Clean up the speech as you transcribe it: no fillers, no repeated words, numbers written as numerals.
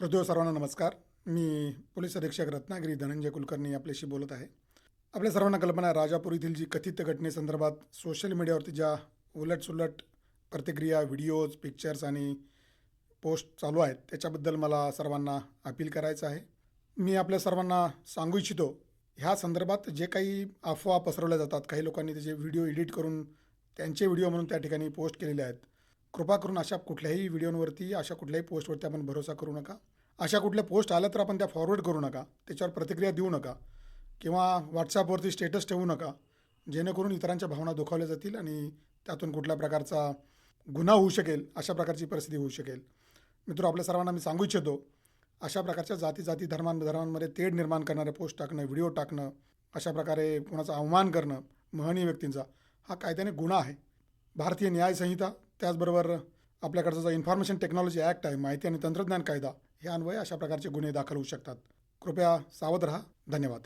श्रोतेहो सर्वांना नमस्कार. मी पोलीस अधीक्षक रत्नागिरी धनंजय कुलकर्णी आपल्याशी बोलत आहे. आपल्या सर्वांना कल्पना आहे, राजापूर येथील जी कथित घटनेसंदर्भात सोशल मीडियावरती ज्या उलटसुलट प्रतिक्रिया, व्हिडिओज, पिक्चर्स आणि पोस्ट चालू आहेत, त्याच्याबद्दल मला सर्वांना अपील करायचं आहे. मी आपल्या सर्वांना सांगू इच्छितो, ह्या संदर्भात जे काही अफवा पसरवल्या जातात, काही लोकांनी त्याचे व्हिडिओ एडिट करून त्यांचे व्हिडिओ म्हणून त्या ठिकाणी पोस्ट केलेले आहेत. कृपा करून अशा कुठल्याही व्हिडिओवरती, अशा कुठल्याही पोस्टवरती आपण भरोसा करू नका. अशा कुठल्या पोस्ट आल्या तर आपण त्या फॉरवर्ड करू नका, त्याच्यावर प्रतिक्रिया देऊ नका किंवा व्हॉट्सॲपवरती स्टेटस ठेवू नका, जेणेकरून इतरांच्या भावना दुखावल्या जातील आणि त्यातून कुठल्या प्रकारचा गुन्हा होऊ शकेल, अशा प्रकारची परिस्थिती होऊ शकेल. मित्र, आपल्या सर्वांना मी सांगू इच्छितो, अशा प्रकारच्या जाती धर्मांमध्ये तेढ निर्माण करणारे पोस्ट टाकणं, व्हिडिओ टाकणं, अशा प्रकारे कोणाचा अवमान करणं महनीय व्यक्तींचा, हा कायद्याने गुन्हा आहे. भारतीय न्याय संहिता, त्याचबरोबर आपल्याकडचा जो इन्फॉर्मेशन टेक्नॉलॉजी ॲक्ट आहे, माहिती आणि तंत्रज्ञान कायदा, हे अन्वये अशा प्रकारचे गुन्हे दाखल होऊ शकतात. कृपया सावध रहा. धन्यवाद.